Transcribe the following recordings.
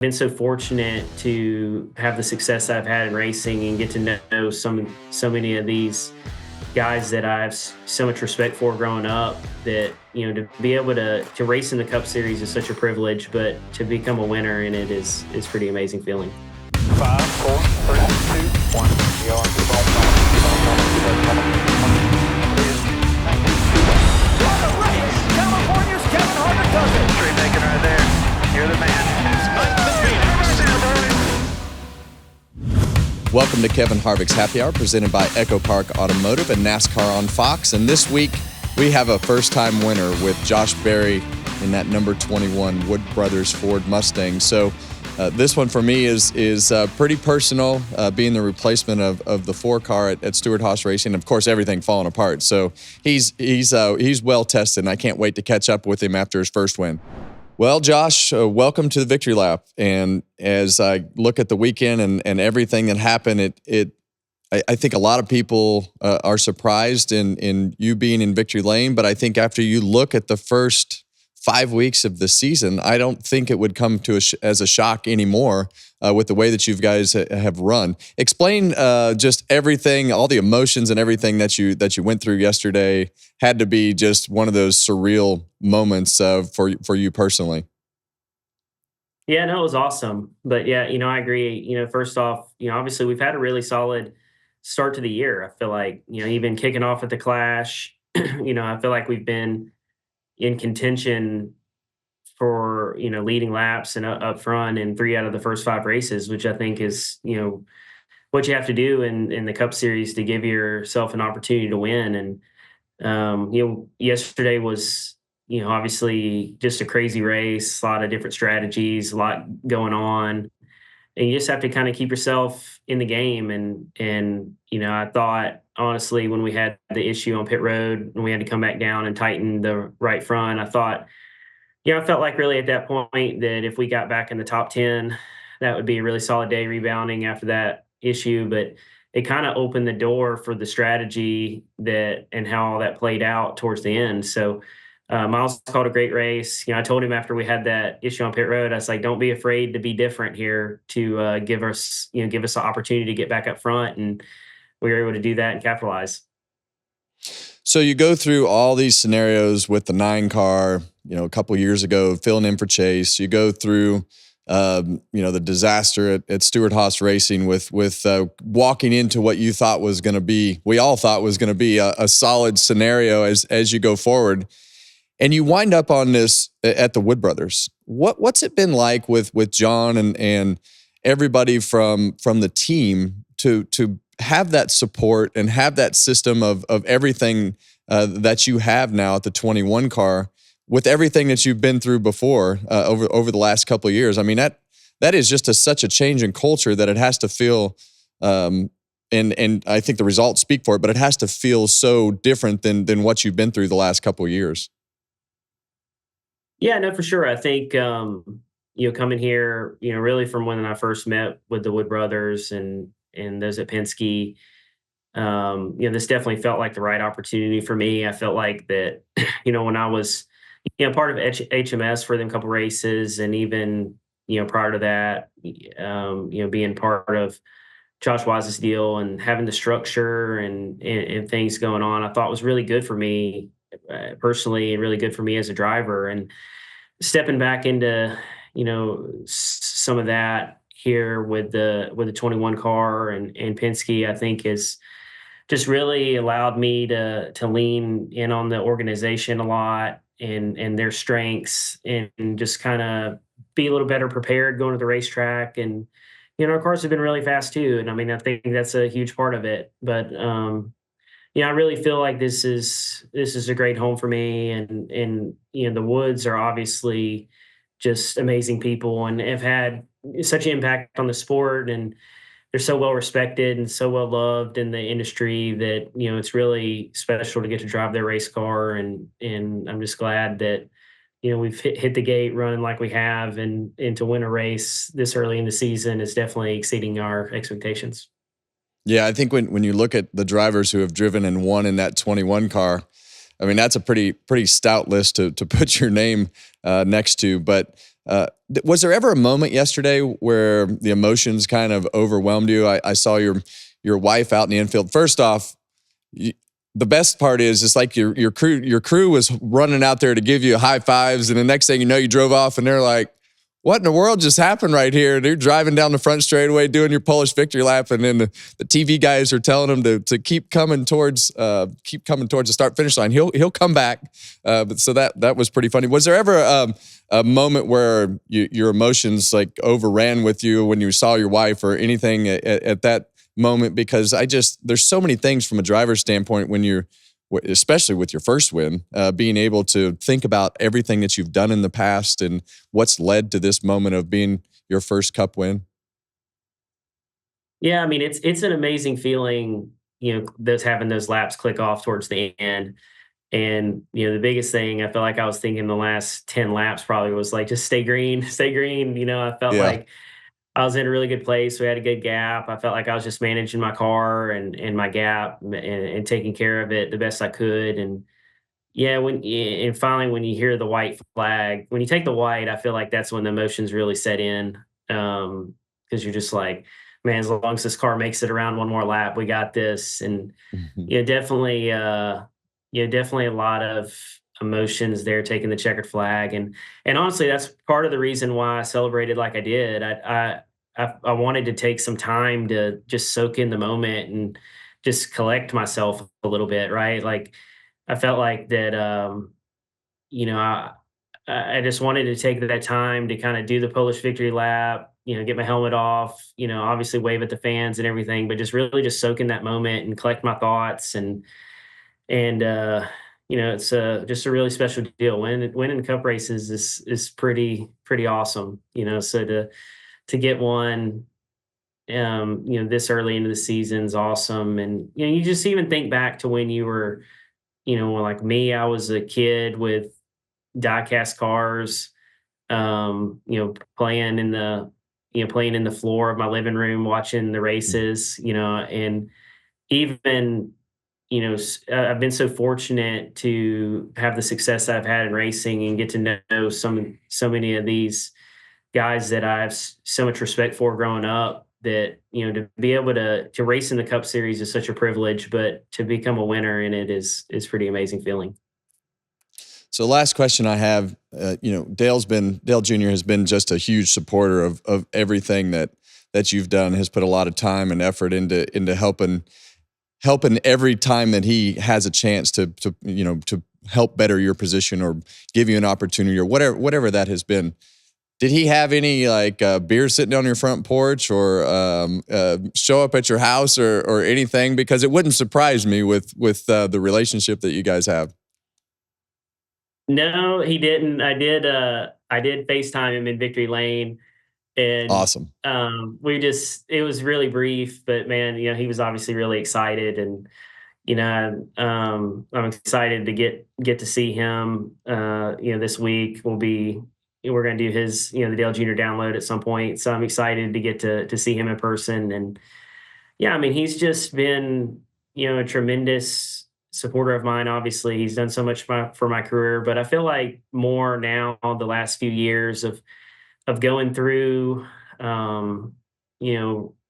been so fortunate to have the success I've had in racing and get to know so many of these guys that I have so much respect for growing up. That to be able to race in the Cup Series is such a privilege, but to become a winner in it is pretty amazing feeling. 5, 4, 3, 2, 1. Go on to the ball. What a race! California's Kevin Harvick does it. Straight making right there. You're the man. Welcome to Kevin Harvick's Happy Hour, presented by Echo Park Automotive and NASCAR on Fox. And this week, we have a first-time winner with Josh Berry in that number 21 Wood Brothers Ford Mustang. So this one for me is pretty personal, being the replacement of the 4-car at Stewart-Haas Racing. Of course, everything falling apart. So he's well tested, and I can't wait to catch up with him after his first win. Well, Josh, welcome to the Victory Lap. And as I look at the weekend and everything that happened, I think a lot of people are surprised in you being in Victory Lane. But I think after you look at the first 5 weeks of the season, I don't think it would come to as a shock anymore with the way that you guys have run. Explain just everything, all the emotions and everything that you went through yesterday. Had to be just one of those surreal moments for you personally. Yeah, no, it was awesome. But yeah, I agree. First off, obviously we've had a really solid start to the year. I feel like, even kicking off at the Clash, I feel like we've been in contention for, leading laps and up front in 3 out of the first 5 races, which I think is, what you have to do in the Cup Series to give yourself an opportunity to win. And, yesterday was, obviously just a crazy race, a lot of different strategies, a lot going on. And you just have to kind of keep yourself in the game. And I thought, honestly, when we had the issue on pit road and we had to come back down and tighten the right front, I thought, I felt like really at that point that if we got back in the top 10, that would be a really solid day rebounding after that issue. But it kind of opened the door for the strategy and how all that played out towards the end. So Miles called a great race. I told him after we had that issue on pit road, I was like, don't be afraid to be different here to give us the opportunity to get back up front. And we were able to do that and capitalize. So you go through all these scenarios with the 9-car, a couple of years ago, filling in for Chase. You go through, the disaster at Stewart-Haas Racing with walking into what you thought was going to be, we all thought was going to be a solid scenario as you go forward. And you wind up on this at the Wood Brothers. What's it been like with John and everybody from the team to have that support and have that system of everything that you have now at the 21 car with everything that you've been through before over the last couple of years? I mean, that is just such a change in culture that it has to feel, and I think the results speak for it, but it has to feel so different than what you've been through the last couple of years. Yeah, no, for sure. I think, coming here, really from when I first met with the Wood Brothers and those at Penske, this definitely felt like the right opportunity for me. I felt like that, when I was, part of HMS for them a couple races, and even, prior to that, being part of Josh Wise's deal and having the structure and things going on, I thought was really good for me personally, and really good for me as a driver. And stepping back into, some of that here with the 21 car and Penske, I think is just really allowed me to lean in on the organization a lot and their strengths, and just kind of be a little better prepared going to the racetrack. And, our cars have been really fast too. And I mean, I think that's a huge part of it. But, I really feel like this is a great home for me. And the Woods are obviously just amazing people and have had such an impact on the sport, and they're so well respected and so well loved in the industry that, it's really special to get to drive their race car. And I'm just glad that, we've hit the gate running like we have, and to win a race this early in the season is definitely exceeding our expectations. Yeah, I think when you look at the drivers who have driven and won in that 21 car, I mean, that's a pretty stout list to put your name next to. But Was there ever a moment yesterday where the emotions kind of overwhelmed you? I saw your wife out in the infield. First off, the best part is it's like your crew was running out there to give you high fives, and the next thing you know, you drove off, and they're like, "What in the world just happened right here?" And you're driving down the front straightaway doing your Polish victory lap, and then the TV guys are telling them to keep coming towards the start finish line. He'll come back. But so that was pretty funny. Was there ever a moment where your emotions like overran with you when you saw your wife or anything at that moment? Because there's so many things from a driver's standpoint when you're, especially with your first win, being able to think about everything that you've done in the past and what's led to this moment of being your first Cup win. Yeah, I mean, it's an amazing feeling, that's having those laps click off towards the end. And, the biggest thing I feel like I was thinking the last 10 laps probably was like, just stay green, stay green. I felt Yeah. like I was in a really good place. We had a good gap. I felt like I was just managing my car and my gap and taking care of it the best I could. And yeah, and finally when you hear the white flag, when you take the white, I feel like that's when the emotions really set in. Because you're just like, man, as long as this car makes it around one more lap, we got this. And Mhm. definitely a lot of emotions there taking the checkered flag. And honestly, that's part of the reason why I celebrated like I did. I wanted to take some time to just soak in the moment and just collect myself a little bit, right? Like I felt like that, you know, I, I just wanted to take that time to kind of do the Polish victory lap, get my helmet off, obviously wave at the fans and everything, but just really just soak in that moment and collect my thoughts. And it's just a really special deal. Winning cup races is pretty awesome. So to get one, this early into the season is awesome. And you just even think back to when you were, like me, I was a kid with diecast cars, playing in the floor of my living room, watching the races, and even I've been so fortunate to have the success I've had in racing and get to know so many of these guys that I have so much respect for growing up. That to be able to race in the Cup Series is such a privilege, but to become a winner in it is pretty amazing feeling. So last question I have, Dale Jr. has been just a huge supporter of everything that you've done, has put a lot of time and effort into helping every time that he has a chance to help better your position or give you an opportunity or whatever that has been. Did he have any beer sitting on your front porch or show up at your house or anything? Because it wouldn't surprise me with the relationship that you guys have. No, he didn't. I did FaceTime him in Victory Lane, and Awesome. it was really brief, but man, he was obviously really excited. And I'm excited to get to see him. This week we're going to do his, the Dale Jr. download at some point. So I'm excited to get to see him in person. And yeah, I mean, he's just been, a tremendous supporter of mine. Obviously, he's done so much for my career, but I feel like more now the last few years of going through,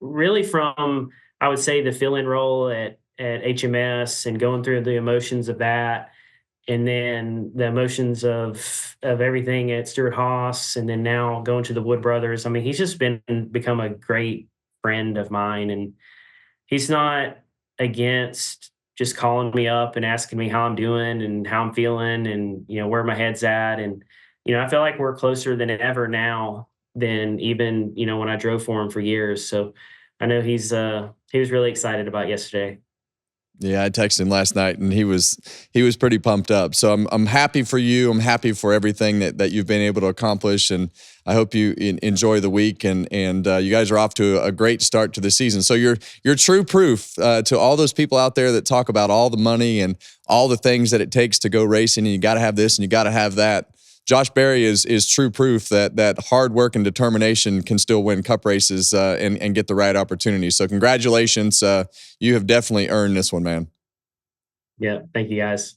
really from, I would say, the fill-in role at HMS and going through the emotions of that, and then the emotions of everything at Stewart Haas, and then now going to the Wood Brothers. I mean, he's just become a great friend of mine, and he's not against just calling me up and asking me how I'm doing and how I'm feeling and where my head's at. And I feel like we're closer than ever now than even when I drove for him for years. So I know he was really excited about yesterday. Yeah, I texted him last night, and he was pretty pumped up. So I'm happy for you. I'm happy for everything that you've been able to accomplish, and I hope you enjoy the week. And you guys are off to a great start to the season. So you're true proof to all those people out there that talk about all the money and all the things that it takes to go racing, and you got to have this and you got to have that. Josh Berry is true proof that hard work and determination can still win cup races and get the right opportunity. So congratulations. You have definitely earned this one, man. Yeah. Thank you, guys.